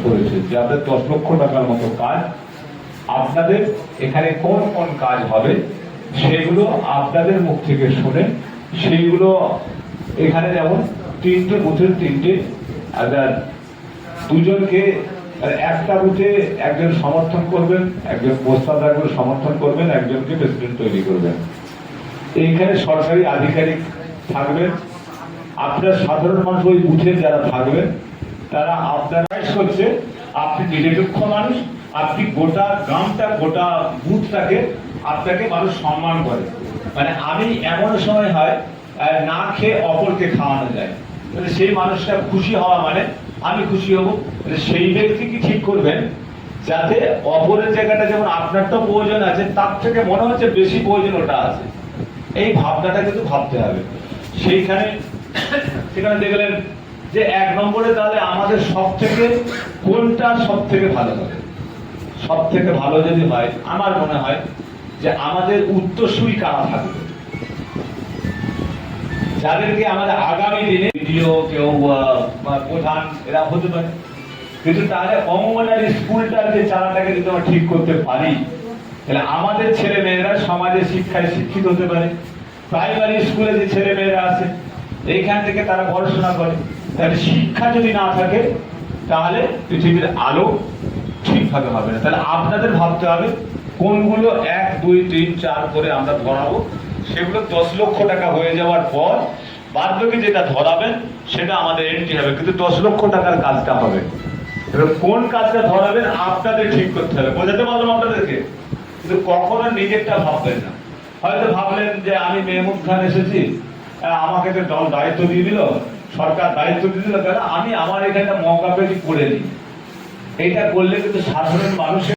করেছে যে আপনাদের 10 লক্ষ টাকার মতো কাজ, আপনাদের এখানে কোন কোন কাজ হবে সেগুলো আপনাদের মুখ থেকে শুনে সেইগুলো এখানে যেমন 3টে বুথের 3টে দুজনকে একটা বুথে একজন সমর্থন করবেন, একজন প্রস্তাব রাখবেন সমর্থন করবেন, একজনকে প্রেসিডেন্ট তৈরি করবেন। এইখানে সরকারি আধিকারিক থাকবেন, আপনার সাধারণ মানুষ ওই বুথে যারা থাকবেন তারা আপনারা করছে, আপনি নিরপেক্ষ মানুষ, আপনি গোটা গ্রামটা গোটা বুথটাকে আপনাকে মানুষ সম্মান করে। মানে আমি এমন সময় হয় না খেয়ে অপরকে খাওয়ানো যায়, সেই মানুষটা খুশি হওয়া মানে আমি খুশি হব। সেই ব্যক্তি কি ঠিক করবেন যাতে অপরের জায়গাটা যেমন আপনারটা প্রয়োজন আছে তার থেকে মনে হচ্ছে বেশি প্রয়োজন ওটা আছে, এই ভাবনাটা কিন্তু ভাবতে হবে। সেখানে দেখলেন যে 1 নম্বরে তাহলে আমাদের সব থেকে কোনটা সব থেকে ভালো হবে, সব থেকে ভালো যদি হয় আমার মনে হয় যে আমাদের উত্তরসূরি কারা থাকবে, যাদেরকে আমাদের আগামী দিনে ভিডিও কেউ প্রধান এরা হতে পারে। কিন্তু তাহলে অঙ্গনারী স্কুলটার যে চালাটাকে যদি আমরা ঠিক করতে পারি তাহলে আমাদের ছেলে মেয়েরা সমাজের শিক্ষায় শিক্ষিত হতে পারে। প্রাইমারি স্কুলে যে ছেলে মেয়েরা আছে এইখান থেকে তারা পড়াশোনা করে, তাহলে শিক্ষা যদি না থাকে তাহলে পৃথিবীর আলো ঠিকভাবে হবে না। তাহলে আপনাদের ভাবতে হবে কোনগুলো 1 2 3 4 করে আমরা ধরাবো, সেগুলো 10 লক্ষ টাকা হয়ে যাওয়ার পর বাদ বাকি যেটা ধরাবেন সেটা আমাদের এন্ট্রি হবে, কিন্তু 10 লক্ষ টাকার কাজটা হবে। এবার কোন কাজটা ধরাবেন আপনাদের ঠিক করতে হবে। বোঝাতে পারলাম আপনাদেরকে? কিন্তু কখনো নিজেরটা ভাববেন না। হয়তো ভাবলেন যে আমি মেহমুদ খান এসেছি, আমাকে তো দল দায়িত্ব দিয়ে দিল, সরকার দায়িত্ব দিয়ে দিল, তাহলে আমি আমার এখানে মৌকা পেয়েছি করে নিই। এইটা করলে কিন্তু সাধারণ মানুষের